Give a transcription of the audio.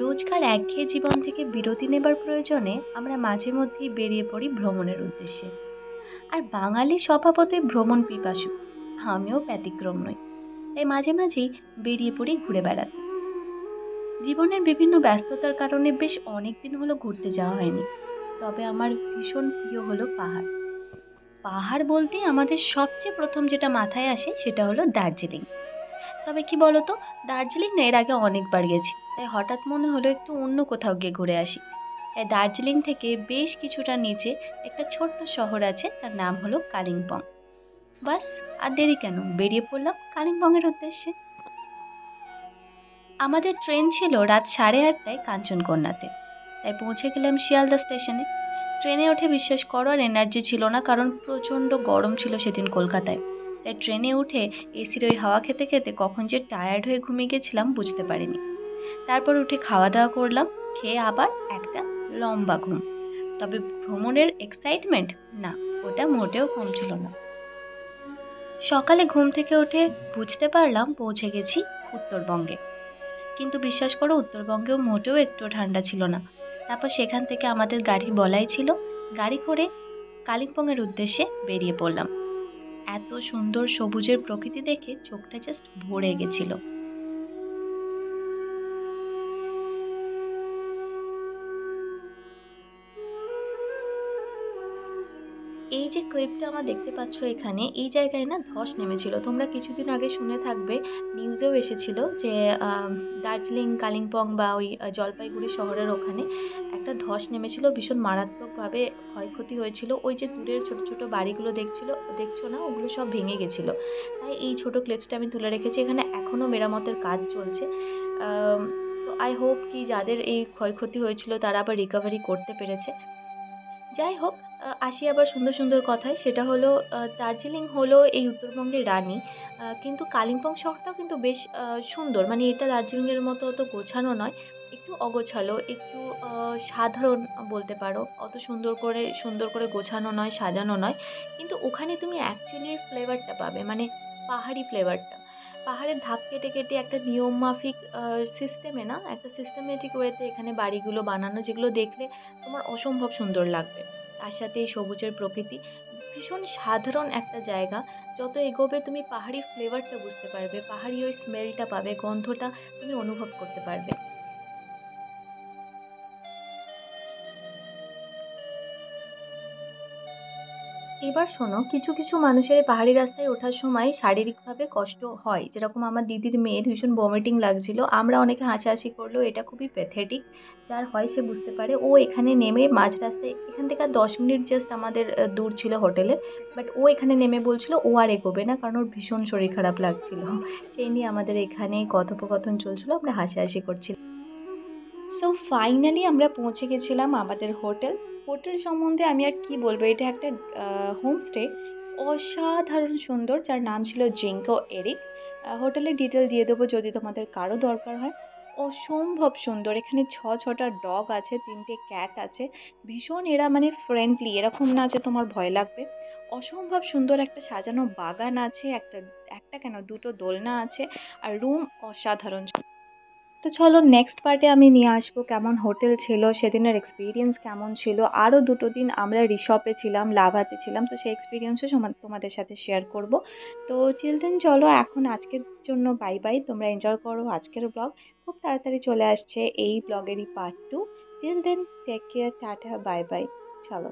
রোজকার একঘেয়ে জীবন থেকে বিরতি নেবার প্রয়োজনে আমরা মাঝে মধ্যেই বেরিয়ে পড়ি ভ্রমণের উদ্দেশ্যে। আর বাঙালি স্বভাবতই ভ্রমণ পিপাসু। আমিও ব্যতিক্রম নই। তাই মাঝে মাঝেই বেরিয়ে পড়ি ঘুরে বেড়াতে। জীবনের বিভিন্ন ব্যস্ততার কারণে বেশ অনেকদিন হলো ঘুরতে যাওয়া হয়নি। তবে আমার ভীষণ প্রিয় হলো পাহাড়। পাহাড় বলতেই আমাদের সবচেয়ে প্রথম যেটা মাথায় আসে সেটা হলো দার্জিলিং। তবে কি বলতো, দার্জিলিং না এর আগে অনেকবার গেছি, তাই হঠাৎ মনে হলো একটু অন্য কোথাও গিয়ে ঘুরে আসি। তাই দার্জিলিং থেকে বেশ কিছুটা নিচে একটা ছোট্ট শহর আছে, তার নাম হলো কালিম্পং। বাস, আর দেরি কেন, বেরিয়ে পড়লাম কালিম্পং এর উদ্দেশ্যে। আমাদের ট্রেন ছিল রাত 8:30টায় কাঞ্চনকন্যাতে। তাই পৌঁছে গেলাম শিয়ালদা স্টেশনে। ট্রেনে উঠে বিশ্বাস করো আর এনার্জি ছিল না, কারণ প্রচণ্ড গরম ছিল সেদিন কলকাতায়। তাই ট্রেনে উঠে এসির ওই হাওয়া খেতে খেতে কখন যে টায়ার্ড হয়ে ঘুমিয়ে গেছিলাম বুঝতে পারিনি। তারপর উঠে খাওয়া দাওয়া করলাম, খেয়ে আবার একটা লম্বা ঘুম। তবে ভ্রমণের এক্সাইটমেন্ট, না, ওটা মোটেও কম ছিল না। সকালে ঘুম থেকে উঠে বুঝতে পারলাম পৌঁছে গেছি উত্তরবঙ্গে। কিন্তু বিশ্বাস করো, উত্তরবঙ্গেও মোটেও একটু ঠান্ডা ছিল না। তারপর সেখান থেকে আমাদের গাড়ি বলাই ছিল, গাড়ি করে কালিম্পংয়ের উদ্দেশ্যে বেরিয়ে পড়লাম। এত সুন্দর সবুজের প্রকৃতি দেখে চোখটা জাস্ট ভরে গেছিল। এই যে ক্লিপটা আমার দেখতে পাচ্ছ এখানে, এই জায়গায় না ধস নেমেছিল। তোমরা কিছুদিন আগে শুনে থাকবে, নিউজেও এসেছিল যে দার্জিলিং, কালিম্পং বা ওই জলপাইগুড়ি শহরের ওখানে একটা ধস নেমেছিল, ভীষণ মারাত্মকভাবে ক্ষয়ক্ষতি হয়েছিল। ওই যে দূরের ছোট ছোট বাড়িগুলো দেখছো না, ওগুলো সব ভেঙে গেছিল। তাই এই ছোট ক্লিপসটা আমি তুলে রেখেছি। এখানে এখনো মেরামতের কাজ চলছে। আম, তো আই হোপ কি যাদের এই ক্ষয়ক্ষতি হয়েছিল তারা আবার রিকভারি করতে পেরেছে। যাই হোক, আসি আবার সুন্দর সুন্দর কথায়। সেটা হলো, দার্জিলিং হলো এই উত্তরবঙ্গের রানী। কিন্তু কালিম্পং শহরটাও কিন্তু বেশ সুন্দর। মানে এটা দার্জিলিংয়ের মতো অত গোছানো নয়, একটু অগোছালো, একটু সাধারণ বলতে পারো। অত সুন্দর করে গোছানো নয়, সাজানো নয়। কিন্তু ওখানে তুমি অ্যাকচুয়ালি এর ফ্লেভারটা পাবে, মানে পাহাড়ি ফ্লেভারটা। পাহাড়ের ধাপ কেটে কেটে একটা নিয়ম মাফিক সিস্টেমে, না, একটা সিস্টেমেটিক ওয়েতে এখানে বাড়িগুলো বানানো, যেগুলো দেখলে তোমার অসম্ভব সুন্দর লাগবে। তার সাথে এই সবুজের প্রকৃতি, ভীষণ সাধারণ একটা জায়গা। যত এগোবে তুমি পাহাড়ি ফ্লেভারটা বুঝতে পারবে, পাহাড়ি ওই স্মেলটা পাবে, গন্ধটা তুমি অনুভব করতে পারবে। এবার শোনো, কিছু কিছু মানুষের এই পাহাড়ি রাস্তায় ওঠার সময় শারীরিকভাবে কষ্ট হয়, যেরকম আমার দিদির মেয়ের ভীষণ বমিটিং লাগছিল। আমরা অনেকে হাসাহাসি করলেও এটা খুবই প্যাথেটিক। যার হয় সে বুঝতে পারে। ও এখানে নেমে মাঝ রাস্তায়, এখান থেকে আর 10 মিনিট জাস্ট আমাদের দূর ছিল হোটেলে। বাট ও এখানে নেমে বলছিল ও আর এগোবে না, কারণ ওর ভীষণ শরীর খারাপ লাগছিল। সেই নিয়ে আমাদের এখানে কথোপকথন চলছিল, আমরা হাসাহাসি করছিলাম। সো ফাইনালি আমরা পৌঁছে গেছিলাম আমাদের হোটেল। হোটেল সম্বন্ধে আমি আর কি বলবো, এটা একটা হোমস্টে, অসাধারণ সুন্দর, যার নাম ছিল জিঙ্কো এরিক। হোটেলের ডিটেল দিয়ে দেবো যদি তোমাদের কারো দরকার হয়। অসম্ভব সুন্দর। এখানে ছটা ডগ আছে, 3টে ক্যাট আছে। ভীষণ এরা মানে ফ্রেন্ডলি, এরকম না যে তোমার ভয় লাগবে। অসম্ভব সুন্দর একটা সাজানো বাগান আছে, একটা একটা কেন, দুটো দোলনা আছে। আর রুম অসাধারণ। তো চলো, নেক্সট পার্টে আমি নিয়ে আসবো কেমন হোটেল ছিল, সেদিনের এক্সপিরিয়েন্স কেমন ছিল। আরও 2টো দিন আমরা রিসপে ছিলাম, লাভাতে ছিলাম, তো সেই এক্সপিরিয়েন্সও তোমাদের সাথে শেয়ার করব। তো টিল দেন চলো, এখন আজকের জন্য বাই বাই। তোমরা এনজয় করো আজকের ব্লগ। খুব তাড়াতাড়ি চলে আসছে এই ব্লগেরই part 2। Till then take care, tata, bye bye. চলো।